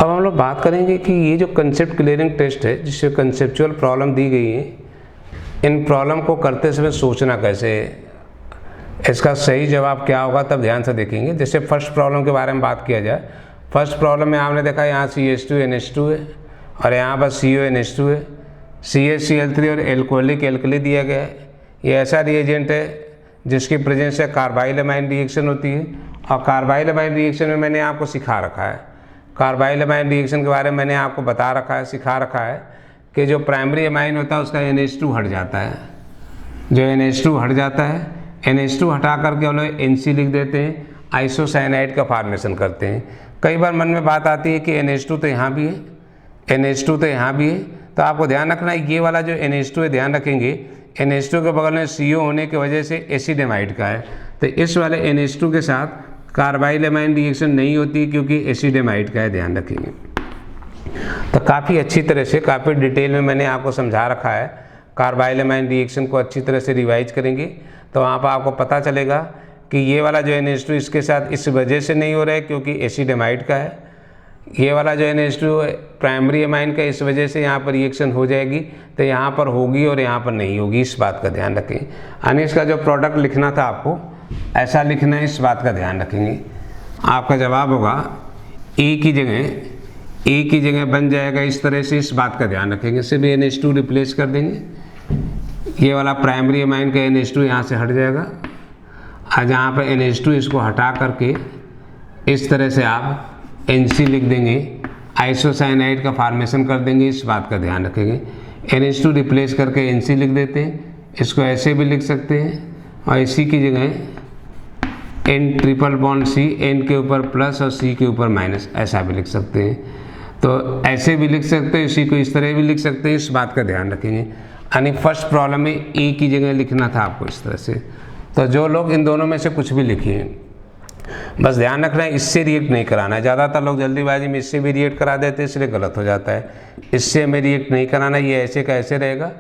अब हम लोग बात करेंगे कि ये जो कंसेप्ट क्लियरिंग टेस्ट है, जिससे कंसेप्चुअल प्रॉब्लम दी गई है, इन प्रॉब्लम को करते समय सोचना कैसे है, इसका सही जवाब क्या होगा, तब ध्यान से देखेंगे। जैसे फर्स्ट प्रॉब्लम के बारे में बात किया जाए, फर्स्ट प्रॉब्लम में आपने देखा यहाँ CH2NH2 है और यहाँ पर CONH2 है, CaCl3 और एल्कोहलिक एल्कली दिया गया है। ये ऐसा रिएजेंट है जिसकी प्रेजेंस से कार्बाइल अमाइन रिएक्शन होती है, और कार्बाइल अमाइन रिएक्शन में मैंने आपको सिखा रखा है, कार्बाइल अमाइन रिएक्शन के बारे में मैंने आपको बता रखा है, सिखा रखा है कि जो प्राइमरी अमाइन होता है उसका NH2 हट जाता है। जो NH2 हट जाता है, NH2 हटा करके हम लोग NC लिख देते हैं, आइसोसाइनाइड का फॉर्मेशन करते हैं। कई बार मन में बात आती है कि NH2 तो यहाँ भी है, NH2 तो यहाँ भी है, तो आपको ध्यान रखना है ये वाला जो NH2 है, ध्यान रखेंगे NH2 के बगल में CO होने की वजह से एसिडेमाइड का है, तो इस वाले NH2 के साथ कार्बाइल अमाइन रिएक्शन नहीं होती क्योंकि एसिडेमाइड का है, ध्यान रखेंगे। तो काफ़ी अच्छी तरह से, काफ़ी डिटेल में मैंने आपको समझा रखा है। कार्बाइल अमाइन रिएक्शन को अच्छी तरह से रिवाइज करेंगे तो वहाँ पर आपको पता चलेगा कि ये वाला जो NH2 इसके साथ इस वजह से नहीं हो रहा है क्योंकि एसिडेमाइड का है, ये वाला जो NH2 प्राइमरी अमाइन का इस वजह से यहाँ पर रिएक्शन हो जाएगी, तो यहाँ पर होगी और यहाँ पर नहीं होगी, इस बात का ध्यान रखें। यानी इसका जो प्रोडक्ट लिखना था आपको ऐसा लिखना है, इस बात का ध्यान रखेंगे। आपका जवाब होगा ए की जगह बन जाएगा इस तरह से, इस बात का ध्यान रखेंगे। सिर्फ NH2 रिप्लेस कर देंगे, ये वाला प्राइमरी अमाइन का NH2 यहाँ से हट जाएगा, और जहाँ पर NH2 इसको हटा करके इस तरह से आप NC लिख देंगे, आइसोसाइनाइड का फॉर्मेशन कर देंगे, इस बात का ध्यान रखेंगे। NH2 रिप्लेस करके NC लिख देते हैं, इसको ऐसे भी लिख सकते हैं, और इसी की जगह N triple bond C, N के ऊपर प्लस और C के ऊपर माइनस, ऐसा भी लिख सकते हैं। तो ऐसे भी लिख सकते हैं, इसी को इस तरह भी लिख सकते हैं, इस बात का ध्यान रखेंगे। यानी फर्स्ट प्रॉब्लम में A की जगह लिखना था आपको इस तरह से। तो जो लोग इन दोनों में से कुछ भी लिखिए, बस ध्यान रखना है इससे रिएक्ट नहीं कराना है। ज़्यादातर लोग जल्दीबाजी में इससे भी रिएक्ट करा देते हैं, इसलिए गलत हो जाता है। इससे हमें रिएक्ट नहीं कराना, ये ऐसे का ऐसे रहेगा,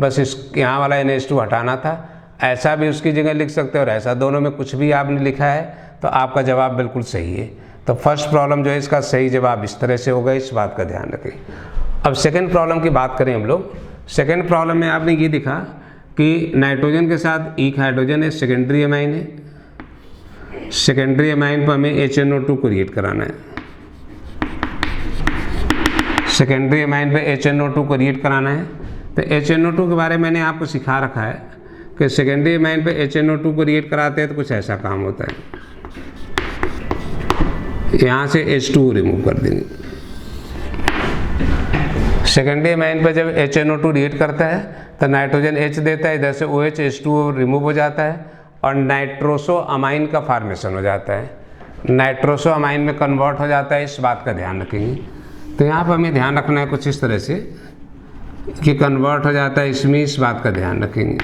बस इस यहाँ वाला NH2 हटाना था। ऐसा भी उसकी जगह लिख सकते हो और ऐसा, दोनों में कुछ भी आपने लिखा है तो आपका जवाब बिल्कुल सही है। तो फर्स्ट प्रॉब्लम जो है इसका सही जवाब इस तरह से होगा, इस बात का ध्यान रखें। अब सेकेंड प्रॉब्लम की बात करें हम लोग। सेकेंड प्रॉब्लम में आपने ये दिखा कि नाइट्रोजन के साथ एक हाइड्रोजन है, सेकेंडरी अमाइन है। सेकेंडरी अमाइन पर हमें HNO2 को रिएक्ट कराना है। सेकेंडरी अमाइन पे HNO2 को रिएक्ट कराना है। तो HNO2 के बारे में मैंने आपको सिखा रखा है कि सेकेंडरी अमाइन पे HNO2 को रिएक्ट कराते हैं तो कुछ ऐसा काम होता है, यहाँ से H2 रिमूव कर देंगे। सेकेंडरी अमाइन पर जब HNO2 रिएक्ट करता है तो नाइट्रोजन H देता है, इधर से OH H2O रिमूव हो जाता है और नाइट्रोसो अमाइन का फॉर्मेशन हो जाता है, नाइट्रोसो अमाइन में कन्वर्ट हो जाता है, इस बात का ध्यान रखेंगे। तो यहाँ पर हमें ध्यान रखना है कुछ इस तरह से कि कन्वर्ट हो जाता है इसमें, इस बात का ध्यान रखेंगे।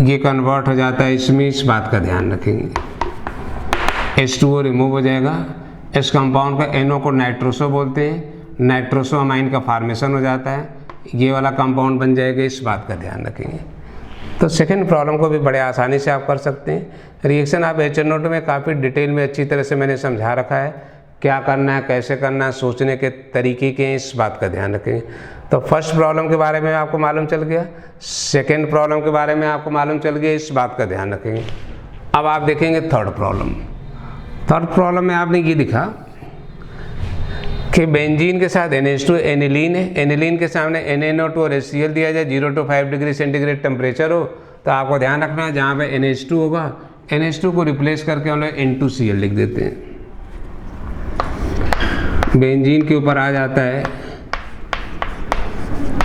ये कन्वर्ट हो जाता है इसमें, इस बात का ध्यान रखेंगे। H2O रिमूव हो जाएगा, इस कंपाउंड का NO को नाइट्रोसो बोलते हैं, नाइट्रोसो अमाइन का फॉर्मेशन हो जाता है, ये वाला कंपाउंड बन जाएगा, इस बात का ध्यान रखेंगे। तो सेकेंड प्रॉब्लम को भी बड़े आसानी से आप कर सकते हैं। रिएक्शन आप HNO2 में काफ़ी डिटेल में अच्छी तरह से मैंने समझा रखा है, क्या करना है, कैसे करना है, सोचने के तरीके के हैं, इस बात का ध्यान रखेंगे। तो फर्स्ट प्रॉब्लम के बारे में आपको मालूम चल गया, सेकेंड प्रॉब्लम के बारे में आपको मालूम चल गया, इस बात का ध्यान रखेंगे। अब आप देखेंगे थर्ड प्रॉब्लम। थर्ड प्रॉब्लम में आपने ये दिखा कि बेंजीन के साथ NH2 एनिलीन है, एनिलीन के सामने NaNO2 और HCl दिया जाए, 0 to 5 डिग्री सेंटीग्रेड टेम्परेचर हो, तो आपको ध्यान रखना है जहाँ पे NH2 होगा, NH2 को रिप्लेस करके हम लोग N2Cl लिख देते हैं। बेंजीन के ऊपर आ जाता है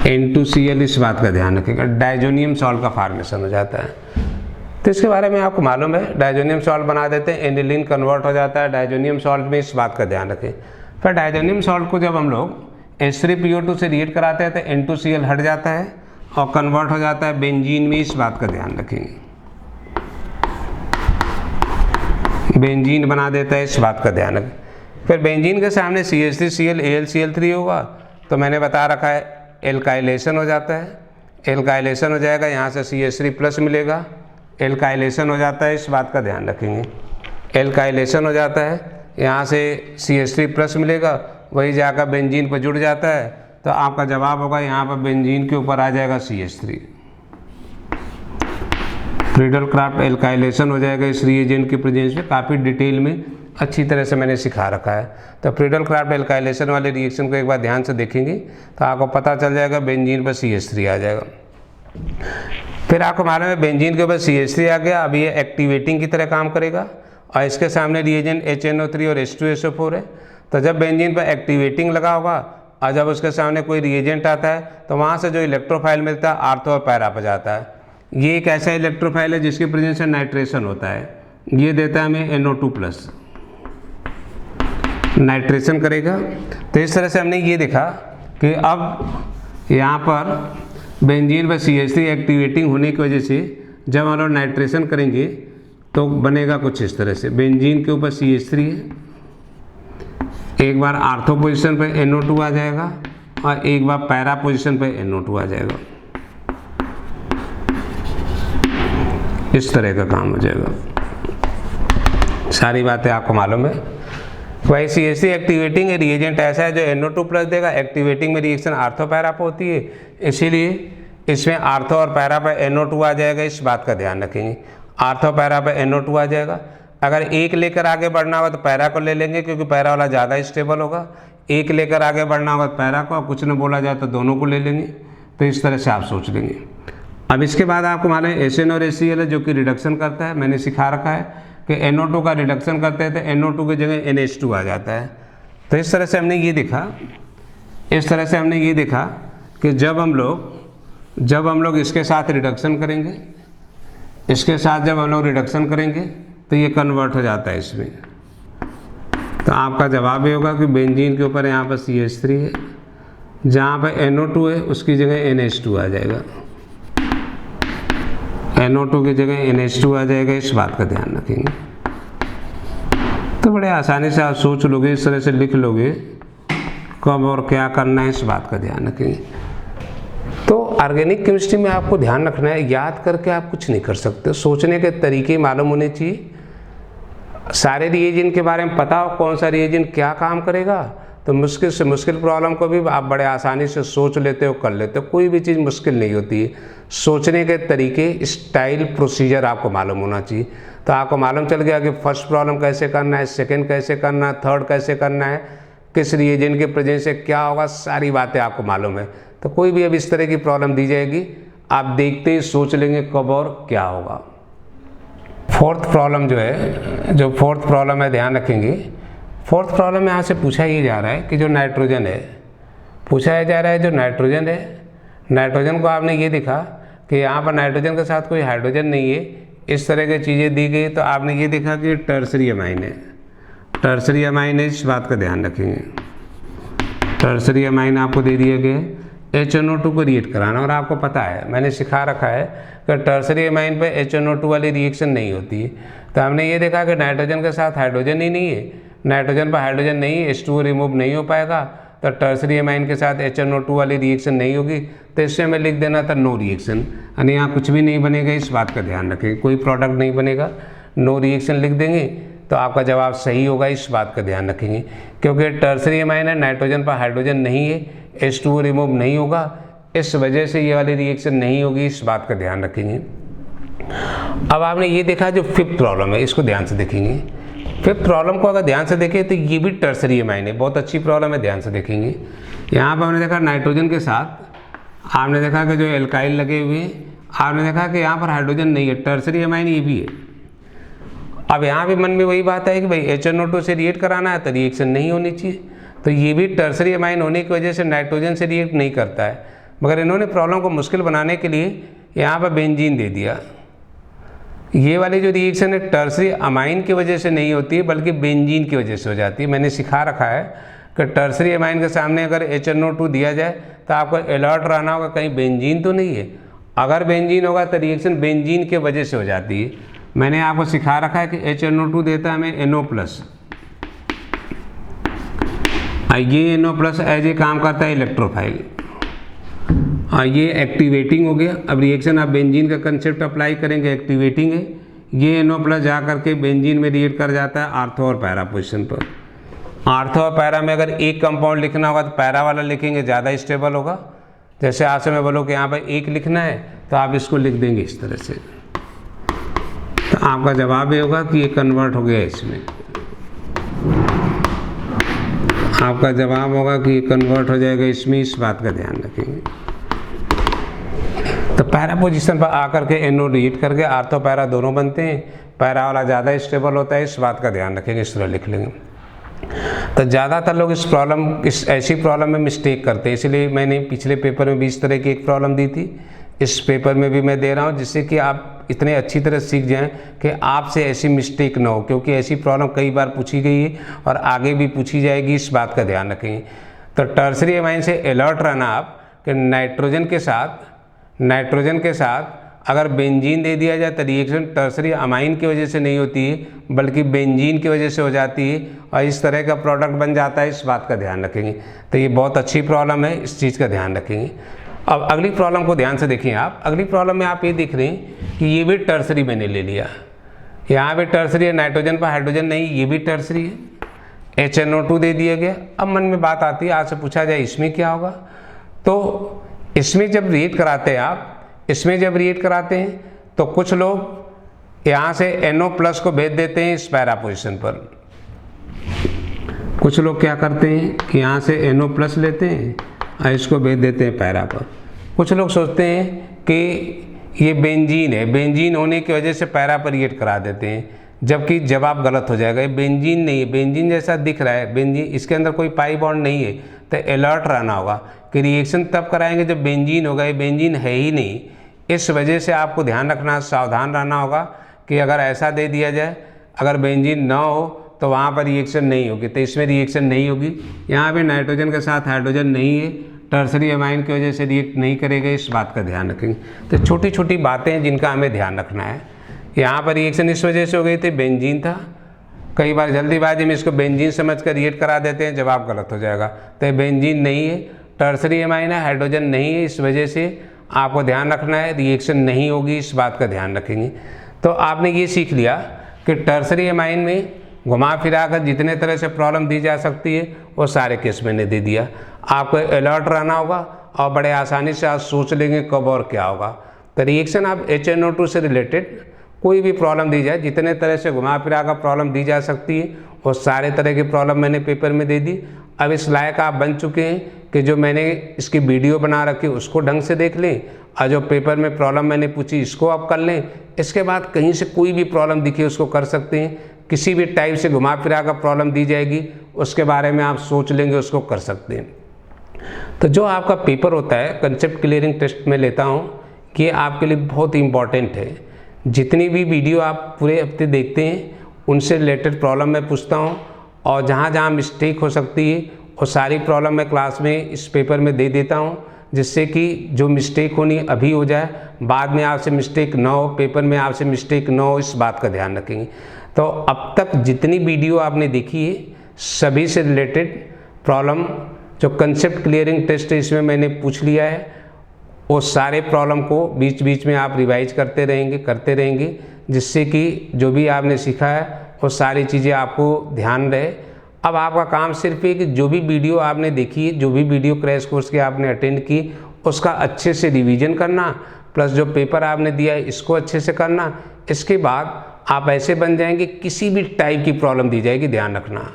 N2Cl, इस बात का ध्यान रखेगा। डाइजोनियम सॉल्ट का फॉर्मेशन हो जाता है, तो इसके बारे में आपको मालूम है, डाइजोनियम सॉल्ट बना देते हैं, एनिलीन कन्वर्ट हो जाता है डाइजोनियम सॉल्ट में, इस बात का ध्यान रखें। फिर डाइजोनियम सॉल्ट को जब हम लोग H3PO2 से रिएक्ट कराते हैं तो N2Cl हट जाता है और कन्वर्ट हो जाता है बेंजीन में, इस बात का ध्यान रखेंगे। बेंजीन बना देता है, इस बात का ध्यान रखें। फिर बेंजीन के सामने CH3Cl AlCl3 होगा, तो मैंने बता रखा है एल्काइलेशन हो जाता है, एल्काइलेशन हो जाएगा, यहाँ से CH3+ मिलेगा, एल्काइलेशन हो जाता है, इस बात का ध्यान रखेंगे। एल्काइलेशन हो जाता है, यहाँ से CH3+ मिलेगा, वही जाकर बेंजीन पर जुड़ जाता है, तो आपका जवाब होगा यहाँ पर बेंजीन के ऊपर आ जाएगा CH3। फ्रीडल क्राफ्ट एल्काइलेशन हो जाएगा इस रिएजेंट की प्रेजेंस में। काफ़ी डिटेल में अच्छी तरह से मैंने सिखा रखा है। तो फ्रीडल क्राफ्ट एल्काइलेशन वाले रिएक्शन को एक बार ध्यान से देखेंगे तो आपको पता चल जाएगा बेंजीन पर CH3 आ जाएगा। फिर आपको मालूम है बेंजीन के ऊपर CH3 आ गया, अब ये एक्टिवेटिंग की तरह काम करेगा और इसके सामने रिएजेंट HNO3 और H2SO4 है। तो जब बेंजीन पर एक्टिवेटिंग लगा होगा और जब उसके सामने कोई रिएजेंट आता है तो वहाँ से जो इलेक्ट्रोफाइल मिलता है आर्थो और पैरा पर जाता है। ये एक ऐसा इलेक्ट्रोफाइल है जिसकी प्रेजेंस से नाइट्रेशन होता है, ये देता है हमें NO2+, नाइट्रेशन करेगा। तो इस तरह से हमने ये देखा कि अब यहाँ पर बेंजीन पर CH3 एक्टिवेटिंग होने की वजह से जब हम लोग नाइट्रेशन करेंगे तो बनेगा कुछ इस तरह से। बेंजीन के ऊपर CH3 है, एक बार आर्थो पोजीशन पे NO2 आ जाएगा और एक बार पैरा पोजीशन पे NO2 आ जाएगा। इस तरह का काम हो जाएगा। सारी बातें आपको मालूम है। वही CH3 एक्टिवेटिंग रिएजेंट ऐसा है जो NO2+ देगा। एक्टिवेटिंग में रिएक्शन आर्थो पैरा पर होती है, इसीलिए इसमें आर्थो और पैरा पर NO2 आ जाएगा। इस बात का ध्यान रखेंगे, आर्थो पैरा पर NO2 आ जाएगा। अगर एक लेकर आगे बढ़ना होगा तो पैरा को ले लेंगे क्योंकि पैरा वाला ज़्यादा स्टेबल होगा। एक लेकर आगे बढ़ना होगा तो पैरा को, कुछ न बोला जाए तो दोनों को ले लेंगे। तो इस तरह से आप सोच लेंगे। अब इसके बाद आपको मालूम है SN और HCl है जो कि रिडक्शन करता है। मैंने सिखा रखा है कि NO2 का रिडक्शन करते हैं तो NO2 की जगह NH2 आ जाता है। तो इस तरह से हमने ये देखा, कि जब हम लोग इसके साथ रिडक्शन करेंगे, जब हम लोग रिडक्शन करेंगे तो ये कन्वर्ट हो जाता है इसमें। तो आपका जवाब ये होगा कि बेंजीन के ऊपर यहाँ पर CH3 है, जहाँ पर NO2 है उसकी जगह NH2 आ जाएगा। NO2 की जगह NH2 आ जाएगा। इस बात का ध्यान रखेंगे। तो बड़े आसानी से आप सोच लोगे, इस तरह से लिख लोगे कब और क्या करना है, इस बात का ध्यान रखेंगे। तो ऑर्गेनिक केमिस्ट्री में आपको ध्यान रखना है, याद करके आप कुछ नहीं कर सकते। सोचने के तरीके मालूम होने चाहिए। सारे रिएजेंट के बारे में पता हो कौन सा रिएजेंट क्या काम करेगा, तो मुश्किल से मुश्किल प्रॉब्लम को भी आप बड़े आसानी से सोच लेते हो, कर लेते हो। कोई भी चीज़ मुश्किल नहीं होती है। सोचने के तरीके, स्टाइल, प्रोसीजर आपको मालूम होना चाहिए। तो आपको मालूम चल गया कि फर्स्ट प्रॉब्लम कैसे करना है, सेकंड कैसे करना है, थर्ड कैसे करना है, किस रिएजेंट के प्रेजेंस से क्या होगा, सारी बातें आपको मालूम है। तो कोई भी अब इस तरह की प्रॉब्लम दी जाएगी, आप देखते ही सोच लेंगे कब और क्या होगा। फोर्थ प्रॉब्लम है, ध्यान रखेंगे। फोर्थ प्रॉब्लम में यहाँ से पूछा ये जा रहा है कि जो नाइट्रोजन है, नाइट्रोजन को आपने ये देखा कि यहाँ पर नाइट्रोजन के साथ कोई हाइड्रोजन नहीं है, इस तरह की चीज़ें दी गई। तो आपने ये देखा कि टर्सरी अमाइन है। इस बात का ध्यान रखेंगे। टर्सरी अमाइन आपको दे दिया गया है, HNO2 को रिएक्ट कराना। और आपको पता है, मैंने सिखा रखा है कि टर्सरी अमाइन पे HNO2 वाली रिएक्शन नहीं होती है। तो हमने ये देखा कि नाइट्रोजन के साथ हाइड्रोजन ही नहीं है, नाइट्रोजन पर हाइड्रोजन नहीं है, H2O रिमूव नहीं हो पाएगा, तो टर्सरी अमाइन के साथ HNO2 वाली रिएक्शन नहीं होगी। तो इससे हमें लिख देना था नो रिएक्शन, यानी यहाँ कुछ भी नहीं बनेगा। इस बात का ध्यान रखेंगे, कोई प्रोडक्ट नहीं बनेगा, नो रिएक्शन लिख देंगे तो आपका जवाब सही होगा। इस बात का ध्यान रखेंगे, क्योंकि टर्सरी अमाइन है, नाइट्रोजन पर हाइड्रोजन नहीं है, H2O रिमूव नहीं होगा, इस वजह से ये वाली रिएक्शन नहीं होगी। इस बात का ध्यान रखेंगे। अब आपने ये देखा जो फिफ्थ प्रॉब्लम है, इसको ध्यान से देखेंगे। फिफ्थ प्रॉब्लम को अगर ध्यान से देखें तो ये भी टर्सरी अमाइन है, बहुत अच्छी प्रॉब्लम है, ध्यान से देखेंगे। यहाँ पर हमने देखा नाइट्रोजन के साथ आपने देखा कि जो एल्काइल लगे हुए हैं, आपने देखा कि यहाँ पर हाइड्रोजन नहीं है, टर्सरी अमाइन ये भी है। अब यहाँ भी मन में वही बात है कि भाई HNO2 से रिएक्ट कराना है तो रिएक्शन नहीं होनी चाहिए। तो ये भी टर्सरी अमाइन होने की वजह से नाइट्रोजन से रिएक्ट नहीं करता है, मगर इन्होंने प्रॉब्लम को मुश्किल बनाने के लिए यहाँ पर बेंजीन दे दिया। ये वाली जो रिएक्शन है टर्सरी अमाइन की वजह से नहीं होती है, बल्कि बेंजीन की वजह से हो जाती है। मैंने सिखा रखा है कि टर्सरी अमाइन के सामने अगर HNO2 दिया जाए तो आपको अलर्ट रहना होगा कहीं बेंजीन तो नहीं है। अगर बेंजीन होगा तो रिएक्शन बेंजीन के वजह से हो जाती है। मैंने आपको सिखा रखा है कि HNO2 देता है हमें NO+, ये NO+ एज ए काम करता है इलेक्ट्रोफाइल, ये एक्टिवेटिंग हो गया। अब रिएक्शन आप बेंजीन का कंसेप्ट अप्लाई करेंगे, एक्टिवेटिंग है, ये NO+ जा करके बेंजीन में रिएक्ट कर जाता है आर्थो और पैरा पोजीशन पर। आर्थो और पैरा में अगर एक कंपाउंड लिखना होगा तो पैरा वाला लिखेंगे, ज़्यादा स्टेबल होगा। जैसे आपसे मैं बोलो कि यहाँ पर एक लिखना है तो आप इसको लिख देंगे इस तरह से, तो आपका जवाब ये होगा कि ये कन्वर्ट हो गया इसमें। आपका जवाब होगा कि ये कन्वर्ट हो जाएगा इसमें, इस बात का ध्यान रखेंगे। तो पैरा पोजीशन पर आकर के NO रिएक्ट करके आर्थो पैरा दोनों बनते हैं, पैरा वाला ज़्यादा स्टेबल होता है, इस बात का ध्यान रखेंगे, इस तरह लिख लेंगे। तो ज़्यादातर लोग इस ऐसी प्रॉब्लम में मिस्टेक करते हैं, इसलिए मैंने पिछले पेपर में भी इस तरह की एक प्रॉब्लम दी थी, इस पेपर में भी मैं दे रहा हूँ, जिससे कि आप इतने अच्छी तरह सीख जाएं कि आपसे ऐसी मिस्टेक ना हो, क्योंकि ऐसी प्रॉब्लम कई बार पूछी गई है और आगे भी पूछी जाएगी, इस बात का ध्यान रखेंगे। तो टर्सरी एमाइन से अलर्ट रहना आप कि नाइट्रोजन के साथ अगर बेंजीन दे दिया जाए तो रिएक्शन टर्सरी अमाइन की वजह से नहीं होती है, बल्कि बेंजीन की वजह से हो जाती है और इस तरह का प्रोडक्ट बन जाता है, इस बात का ध्यान रखेंगे। तो ये बहुत अच्छी प्रॉब्लम है, इस चीज़ का ध्यान रखेंगे। अब अगली प्रॉब्लम को ध्यान से देखिए आप। अगली प्रॉब्लम में आप ये देख रहे हैं कि ये भी टर्सरी मैंने ले लिया, यहाँ भी टर्सरी है, नाइट्रोजन पर हाइड्रोजन नहीं, ये भी टर्सरी है, HNO2 दे दिया गया। अब मन में बात आती है, आपसे पूछा जाए इसमें क्या होगा। तो इसमें जब रिएक्ट कराते हैं तो कुछ लोग यहाँ से NO+ को भेज देते हैं इस पैरा पोजीशन पर। कुछ लोग क्या करते हैं कि यहाँ से NO+ लेते हैं और इसको भेज देते हैं पैरा पर। कुछ लोग सोचते हैं कि ये बेंजीन है, बेंजीन होने की वजह से पैरा पर रिएक्ट करा देते हैं, जबकि जवाब गलत हो जाएगा। ये बेंजीन नहीं है, बेंजीन जैसा दिख रहा है, बेंजीन इसके अंदर कोई पाई बॉन्ड नहीं है। तो अलर्ट रहना होगा कि रिएक्शन तब कराएंगे जब बेंजीन होगा, ये बेंजीन है ही नहीं। इस वजह से आपको ध्यान रखना, सावधान रहना होगा कि अगर ऐसा दे दिया जाए, अगर बेंजीन ना हो तो वहाँ पर रिएक्शन नहीं होगी, तो इसमें रिएक्शन नहीं होगी। यहाँ पे नाइट्रोजन के साथ हाइड्रोजन नहीं है, टर्सरी एमाइन की वजह से रिएक्ट नहीं करेगा, इस बात का ध्यान रखेंगे। तो छोटी छोटी बातें हैं जिनका हमें ध्यान रखना है। यहाँ पर रिएक्शन इस वजह से हो गई थी, बेंजीन था। कई बार जल्दीबाजी में इसको बेंजीन समझ कर रिएक्ट करा देते हैं, जवाब गलत हो जाएगा। तो ये बेंजीन नहीं है, टर्सरी एमाइन है, हाइड्रोजन नहीं है, इस वजह से आपको ध्यान रखना है, रिएक्शन नहीं होगी, इस बात का ध्यान रखेंगे। तो आपने ये सीख लिया कि टर्सरी एमाइन में घुमा फिरा कर जितने तरह से प्रॉब्लम दी जा सकती है वो सारे केस मैंने दे दिया। आपको अलर्ट रहना होगा और बड़े आसानी से आप सोच लेंगे कब और क्या होगा। तो रिएक्शन आप HNO2 से रिलेटेड कोई भी प्रॉब्लम दी जाए, जितने तरह से घुमा फिरा कर प्रॉब्लम दी जा सकती है वो सारे तरह की प्रॉब्लम मैंने पेपर में दे दी। अब इस लायक आप बन चुके हैं कि जो मैंने इसकी वीडियो बना रखी उसको ढंग से देख लें और जो पेपर में प्रॉब्लम मैंने पूछी इसको आप कर लें। इसके बाद कहीं से कोई भी प्रॉब्लम दिखे उसको कर सकते हैं, किसी भी टाइप से घुमा फिरा कर प्रॉब्लम दी जाएगी उसके बारे में आप सोच लेंगे, उसको कर सकते हैं। तो जो आपका पेपर होता है कंसेप्ट क्लियरिंग टेस्ट में लेता हूँ, ये आपके लिए बहुत इंपॉर्टेंट है। जितनी भी वीडियो आप पूरे हफ्ते देखते हैं उनसे रिलेटेड प्रॉब्लम मैं पूछता हूँ और जहाँ जहाँ मिस्टेक हो सकती है वो सारी प्रॉब्लम मैं क्लास में इस पेपर में दे देता हूँ, जिससे कि जो मिस्टेक होनी अभी हो जाए, बाद में आपसे मिस्टेक ना हो, पेपर में आपसे मिस्टेक ना हो, इस बात का ध्यान रखेंगे। तो अब तक जितनी वीडियो आपने देखी है सभी से रिलेटेड प्रॉब्लम जो कंसेप्ट क्लियरिंग टेस्ट है इसमें मैंने पूछ लिया है, वो सारे प्रॉब्लम को बीच बीच में आप रिवाइज करते रहेंगे, जिससे कि जो भी आपने सीखा है वो सारी चीज़ें आपको ध्यान रहे। अब आपका काम सिर्फ है कि जो भी वीडियो आपने देखी है, जो भी वीडियो क्रैश कोर्स के आपने अटेंड की, उसका अच्छे से रिवीजन करना, प्लस जो पेपर आपने दिया है इसको अच्छे से करना। इसके बाद आप ऐसे बन जाएंगे, किसी भी टाइप की प्रॉब्लम दी जाएगी, ध्यान रखना।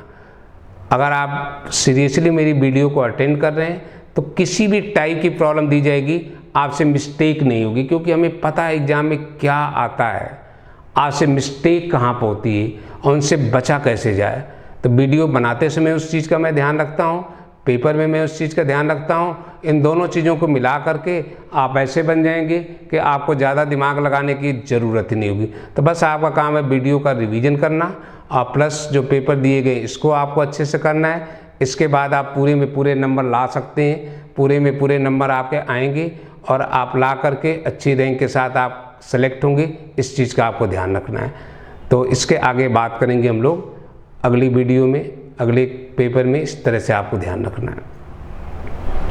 अगर आप सीरियसली मेरी वीडियो को अटेंड कर रहे हैं तो किसी भी टाइप की प्रॉब्लम दी जाएगी, आपसे मिस्टेक नहीं होगी, क्योंकि हमें पता है एग्जाम में क्या आता है, आपसे मिस्टेक कहाँ पर होती है और उनसे बचा कैसे जाए। तो वीडियो बनाते समय उस चीज़ का मैं ध्यान रखता हूँ, पेपर में मैं उस चीज़ का ध्यान रखता हूँ। इन दोनों चीज़ों को मिला करके आप ऐसे बन जाएंगे कि आपको ज़्यादा दिमाग लगाने की ज़रूरत ही नहीं होगी। तो बस आपका काम है वीडियो का रिवीजन करना और प्लस जो पेपर दिए गए इसको आपको अच्छे से करना है। इसके बाद आप पूरे में पूरे नंबर ला सकते हैं, पूरे में पूरे नंबर आपके आएंगे और आप ला करके अच्छी रैंक के साथ आप सेलेक्ट होंगे। इस चीज़ का आपको ध्यान रखना है। तो इसके आगे बात करेंगे हम लोग अगली वीडियो में, अगले पेपर में। इस तरह से आपको ध्यान रखना है।